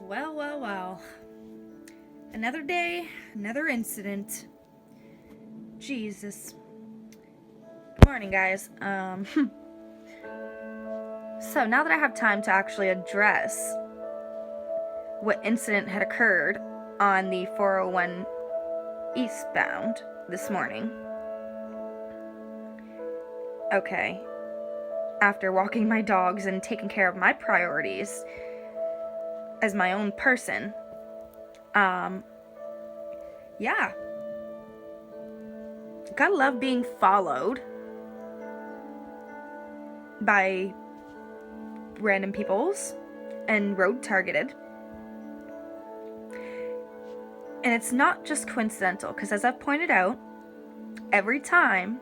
Well. Another day, another incident. Jesus. Good morning, guys. So now that I have time to actually address what incident had occurred on the 401 eastbound this morning. Okay. After walking my dogs and taking care of my priorities as my own person, yeah. Gotta love being followed by random peoples and road targeted. And it's not just coincidental, because as I've pointed out, every time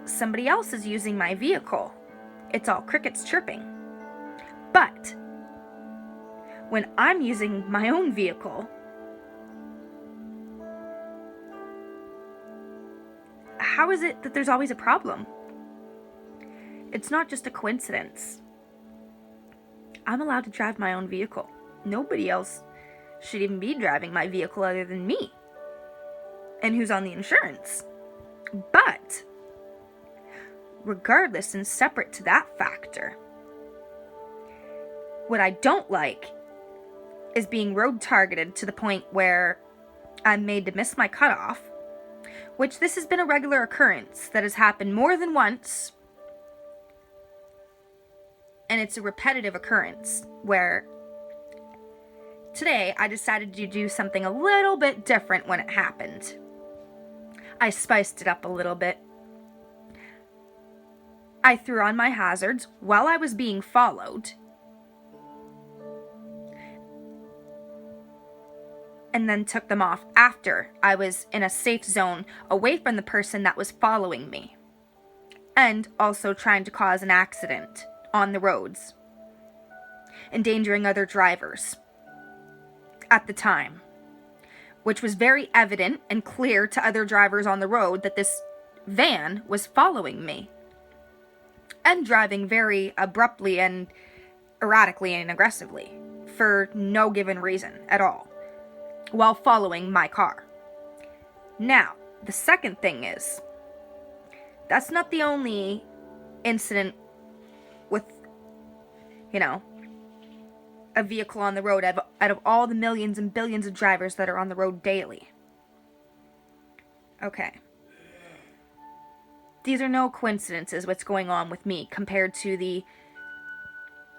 somebody else is using my vehicle, it's all crickets chirping. But when I'm using my own vehicle, how is it that there's always a problem? It's not just a coincidence. I'm allowed to drive my own vehicle. Nobody else should even be driving my vehicle other than me, and who's on the insurance. But regardless and separate to that factor, what I don't like is being road targeted to the point where I'm made to miss my cutoff, which this has been a regular occurrence that has happened more than once, and it's a repetitive occurrence where today I decided to do something a little bit different when it happened. I spiced it up a little bit. I threw on my hazards while I was being followed, and then took them off after I was in a safe zone away from the person that was following me, and also trying to cause an accident on the roads, endangering other drivers at the time, which was very evident and clear to other drivers on the road that this van was following me and driving very abruptly and erratically and aggressively for no given reason at all, while following my car. Now, the second thing is, that's not the only incident with, a vehicle on the road out of all the millions and billions of drivers that are on the road daily. Okay. These are no coincidences what's going on with me compared to the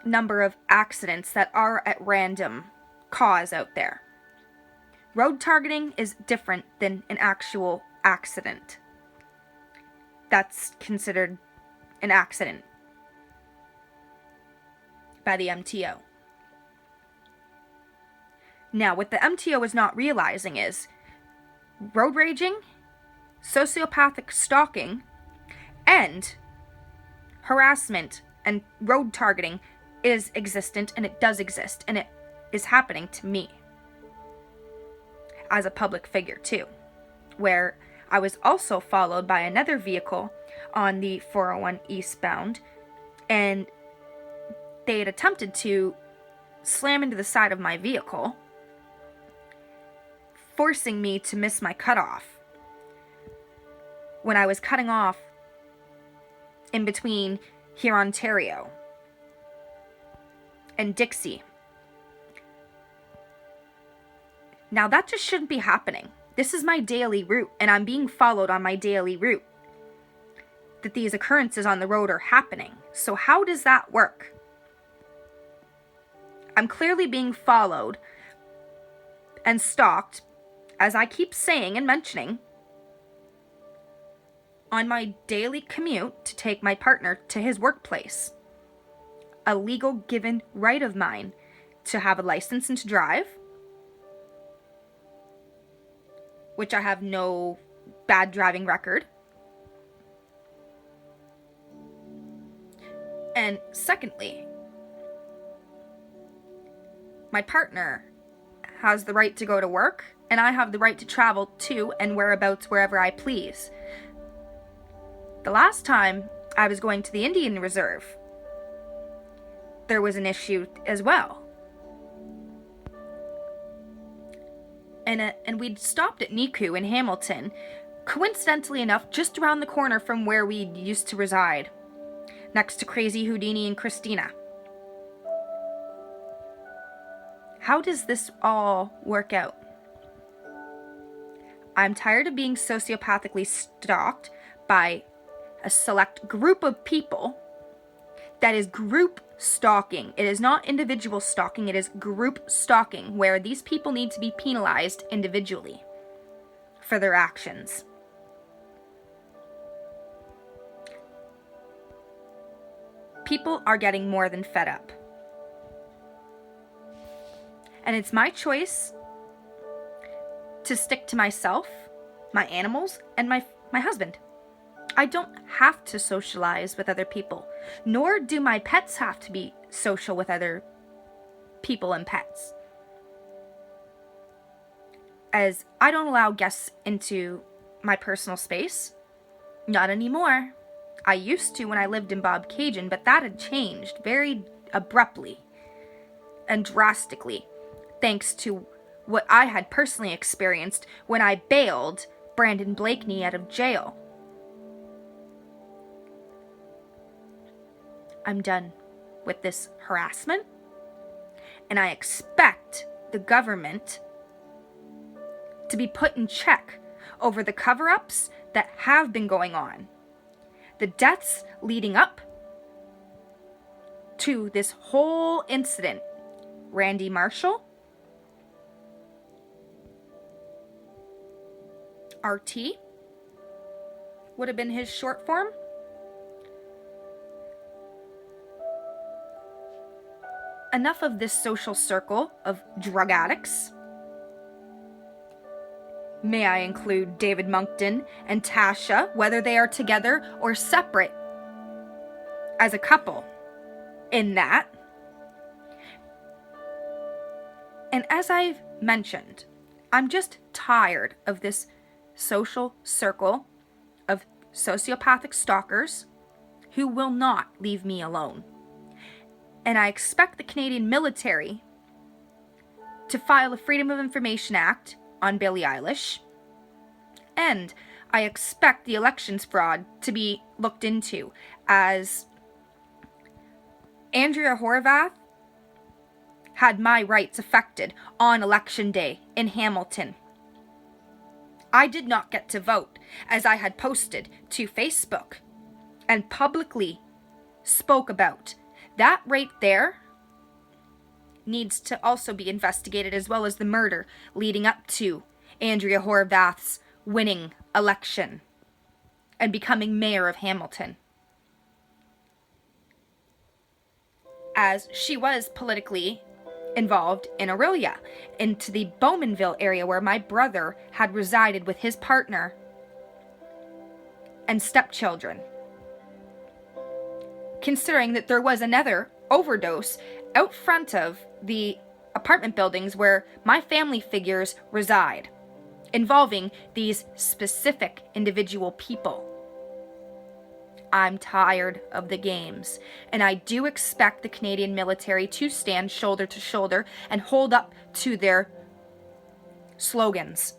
number of accidents that are at random cause out there. Road targeting is different than an actual accident. That's considered an accident by the MTO. Now, what the MTO is not realizing is road raging, sociopathic stalking, and harassment and road targeting is existent, and it does exist, and it is happening to me as a public figure too, where I was also followed by another vehicle on the 401 eastbound, and they had attempted to slam into the side of my vehicle, forcing me to miss my cutoff when I was cutting off in between here, Ontario, and Dixie. Now, that just shouldn't be happening. This is my daily route, and I'm being followed on my daily route. That these occurrences on the road are happening. So how does that work? I'm clearly being followed and stalked, as I keep saying and mentioning, on my daily commute to take my partner to his workplace. A legal given right of mine to have a license and to drive, which I have no bad driving record. And secondly, my partner has the right to go to work, and I have the right to travel to and whereabouts wherever I please. The last time I was going to the Indian Reserve, there was an issue as well. and we'd stopped at Niku in Hamilton, coincidentally enough, just around the corner from where we used to reside, next to crazy Houdini and Kristina. How does this all work out? I'm tired of being sociopathically stalked by a select group of people. That is group stalking. It is not individual stalking, it is group stalking, where these people need to be penalized individually for their actions. People are getting more than fed up. And it's my choice to stick to myself, my animals, and my husband. I don't have to socialize with other people, nor do my pets have to be social with other people and pets. As I don't allow guests into my personal space. Not anymore. I used to when I lived in Bob Cajun, but that had changed very abruptly and drastically, thanks to what I had personally experienced when I bailed Brandon Blakeney out of jail. I'm done with this harassment, and I expect the government to be put in check over the cover-ups that have been going on. The deaths leading up to this whole incident. Randy Marshall, RT would have been his short form. Enough of this social circle of drug addicts. May I include David Moncton and Tasha, whether they are together or separate as a couple in that. And as I've mentioned, I'm just tired of this social circle of sociopathic stalkers who will not leave me alone. And I expect the Canadian military to file a Freedom of Information Act on Billie Eilish. And I expect the elections fraud to be looked into, as Andrea Horvath had my rights affected on election day in Hamilton. I did not get to vote, as I had posted to Facebook and publicly spoke about. That right there needs to also be investigated, as well as the murder leading up to Andrea Horvath's winning election and becoming mayor of Hamilton, as she was politically involved in Aurelia, into the Bowmanville area where my brother had resided with his partner and stepchildren. Considering that there was another overdose out front of the apartment buildings where my family figures reside, involving these specific individual people. I'm tired of the games, and I do expect the Canadian military to stand shoulder to shoulder and hold up to their slogans